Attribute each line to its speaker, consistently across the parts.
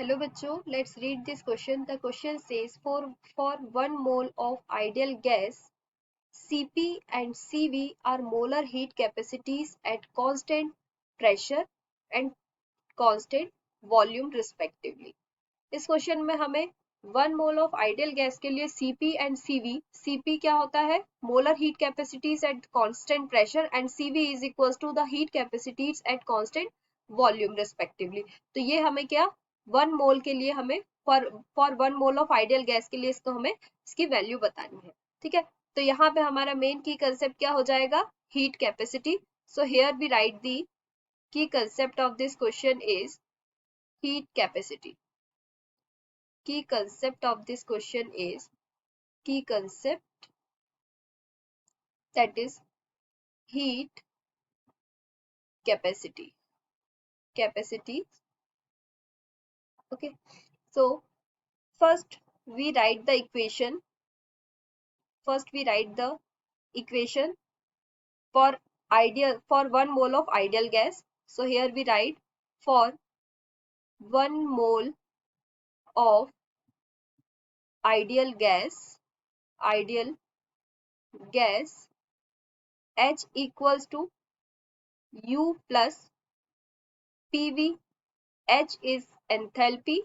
Speaker 1: Hello बच्चों, let's read this question. The question says for 1 mole of ideal gas, Cp and Cv are molar heat capacities at constant pressure and constant volume respectively. इस question में हमें 1 mole of ideal gas के लिए Cp and Cv, Cp क्या होता है? Molar heat capacities at constant pressure and Cv is equals to the heat capacities at constant volume respectively. तो ये हमें क्या 1 मोल के लिए हमें for 1 mole of ideal gas के लिए इसको हमें इसकी वैल्यू बतानी है. ठीक है, तो यहाँ पे हमारा मेन की कंसेप्ट क्या हो जाएगा? Heat capacity. So here we write the key concept of this question is heat capacity. Key concept of this question is key concept, that is heat capacity. Okay, so first we write the equation. For 1 mole of ideal gas. So here we write for 1 mole of ideal gas, H equals to U plus PV. H is enthalpy.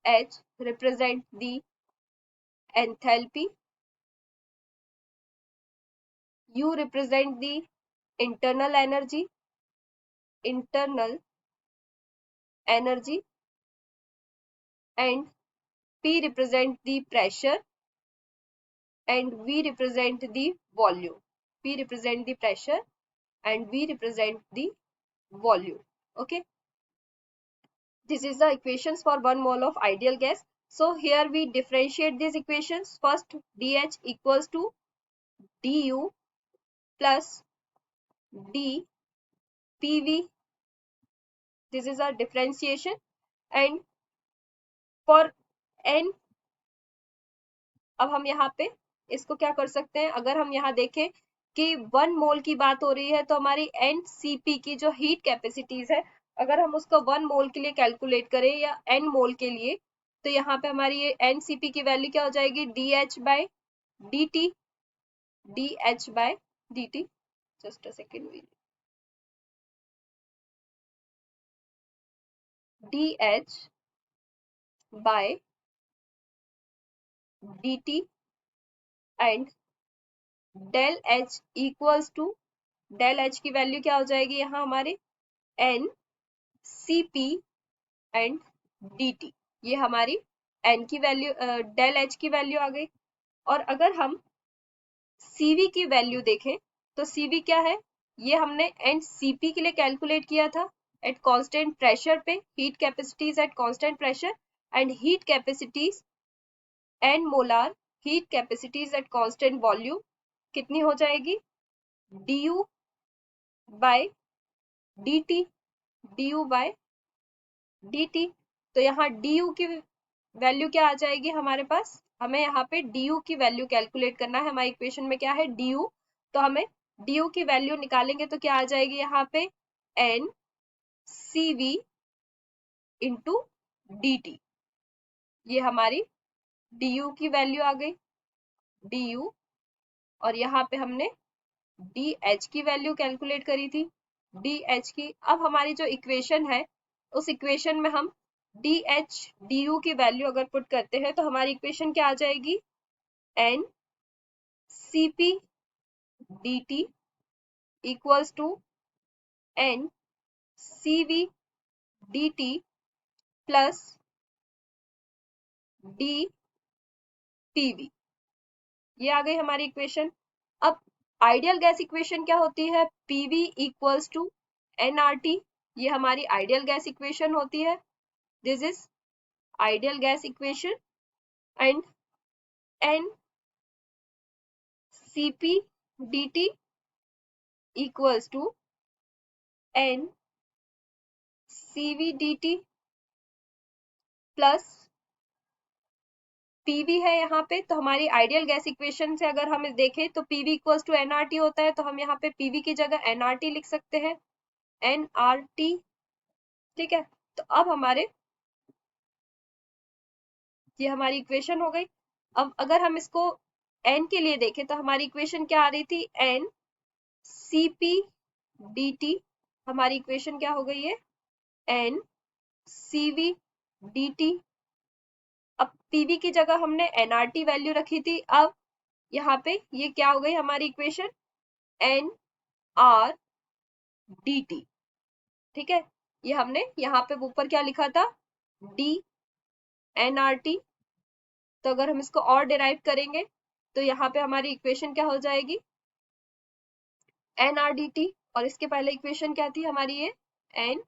Speaker 1: H represent the enthalpy. U represent the internal energy, and P represent the pressure, and V represent the volume. P represent the pressure and V represent the volume. Okay, this is the equations for 1 mole of ideal gas. So here we differentiate these equations. First, dH equals to du plus dPV. This is our differentiation. And for n, अब हम यहाँ पे इसको क्या कर सकते हैं? अगर हम यहाँ देखें कि 1 मोल की बात हो रही है तो हमारी NCP की जो हीट कैपेसिटीज है, अगर हम उसको 1 मोल के लिए कैलकुलेट करें या n मोल के लिए, तो यहाँ पे हमारी ये NCP की वैल्यू क्या हो जाएगी? DH by dt. Just a second. DH by dt and del H equals to, del H की वैल्यू क्या हो जाएगी यहाँ हमारे? NCP and dt. ये हमारी n की वैल्यू, del H की वैल्यू आ गई. और अगर हम CV की वैल्यू देखें तो CV क्या है? ये हमने NCP के लिए कैलकुलेट किया था एट कांस्टेंट प्रेशर पे, heat capacities at constant pressure and heat capacities and molar heat capacities at constant volume कितनी हो जाएगी? du by dt. तो यहाँ du की वैल्यू क्या आ जाएगी हमारे पास? हमें यहाँ पे du की वैल्यू कैलकुलेट करना है. हमारी इक्वेशन में क्या है? du. तो हमें du की वैल्यू निकालेंगे तो क्या आ जाएगी यहाँ पे? NCV into dt. ये हमारी du की वैल्यू आ गई. du. और यहाँ पे हमने dH की वैल्यू कैलकुलेट करी थी. dH की, अब हमारी जो इक्वेशन है उस इक्वेशन में हम dH du की वैल्यू अगर पुट करते हैं तो हमारी इक्वेशन क्या आ जाएगी? NCP dt equals to NCV dt plus dPV. ये आ गई हमारी इक्वेशन. अब आइडियल गैस इक्वेशन क्या होती है? PV equals to nRT. ये हमारी आइडियल गैस इक्वेशन होती है. This is ideal gas equation and NCP dt equals to NCV dt plus PV है यहाँ पे. तो हमारी आइडियल गैस इक्वेशन से अगर हम देखें तो PV equals to nRT होता है, तो हम यहाँ पे PV की जगह nRT लिख सकते हैं. nRT. ठीक है, तो अब हमारे ये हमारी इक्वेशन हो गई। अब अगर हम इसको n के लिए देखें तो हमारी इक्वेशन क्या आ रही थी, n Cp dt। हमारी इक्वेशन क्या हो गई है, n Cv dt। अब Pv की जगह हमने nRT वैल्यू रखी थी। अब यहाँ पे ये क्या हो गई हमारी इक्वेशन, nR dt। ठीक है, ये हमने यहाँ पे ऊपर क्या लिखा था, d nRT। तो अगर हम इसको और डिराइव करेंगे तो यहाँ पे हमारी इक्वेशन क्या हो जाएगी, nRdt। और इसके पहले इक्वेशन क्या थी हमारी, ये n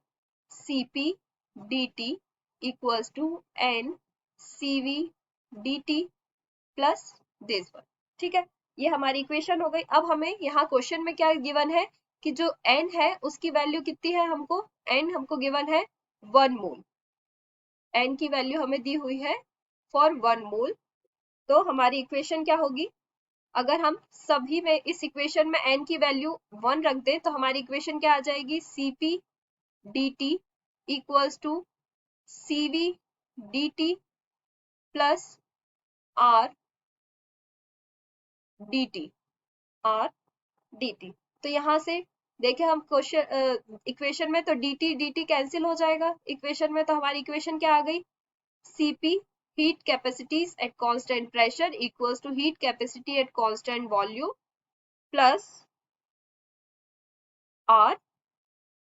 Speaker 1: Cp dt equals to n Cv dt plus this one. ठीक है, ये हमारी इक्वेशन हो गई। अब हमें यहाँ क्वेश्चन में क्या गिवन है कि जो n है उसकी वैल्यू कितनी है, हमको n हमको गिवन है 1 मोल। n की वैल्यू हमें दी हुई है फॉर 1 मोल। तो हमारी इक्वेशन क्या होगी, अगर हम सभी में इस इक्वेशन में n की वैल्यू 1 रख दें तो हमारी इक्वेशन क्या आ जाएगी, Cp dt equals to Cv dt plus R dt, R dt। तो यहाँ से देखें हम क्वेश्चन इक्वेशन में तो dt dt कैंसिल हो जाएगा इक्वेशन में। तो हमारी इक्वेशन क्या आ गई, Cp heat capacities at constant pressure equals to heat capacity at constant volume plus R।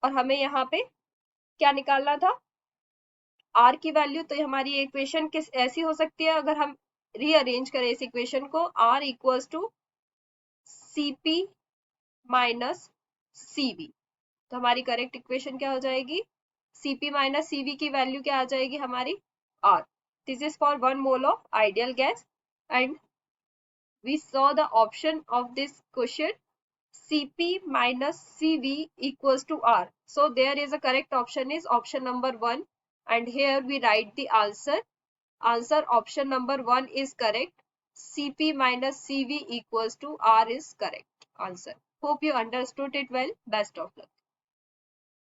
Speaker 1: और हमें यहाँ पे क्या निकालना था, R की वैल्यू। तो हमारी इक्वेशन किस ऐसी हो सकती है, अगर हम रीअरेंज करें इस इक्वेशन को, R equals to Cp minus Cv। तो हमारी करेक्ट इक्वेशन क्या हो जाएगी, Cp माइनस Cv की वैल्यू क्या आ जाएगी हमारी, R। This is for 1 mole of ideal gas and we saw the option of this question, Cp minus Cv equals to R. So there is a correct option is option number 1 and here we write the answer. Answer option number 1 is correct. Cp minus Cv equals to R is correct answer. Hope you understood it well. Best of luck.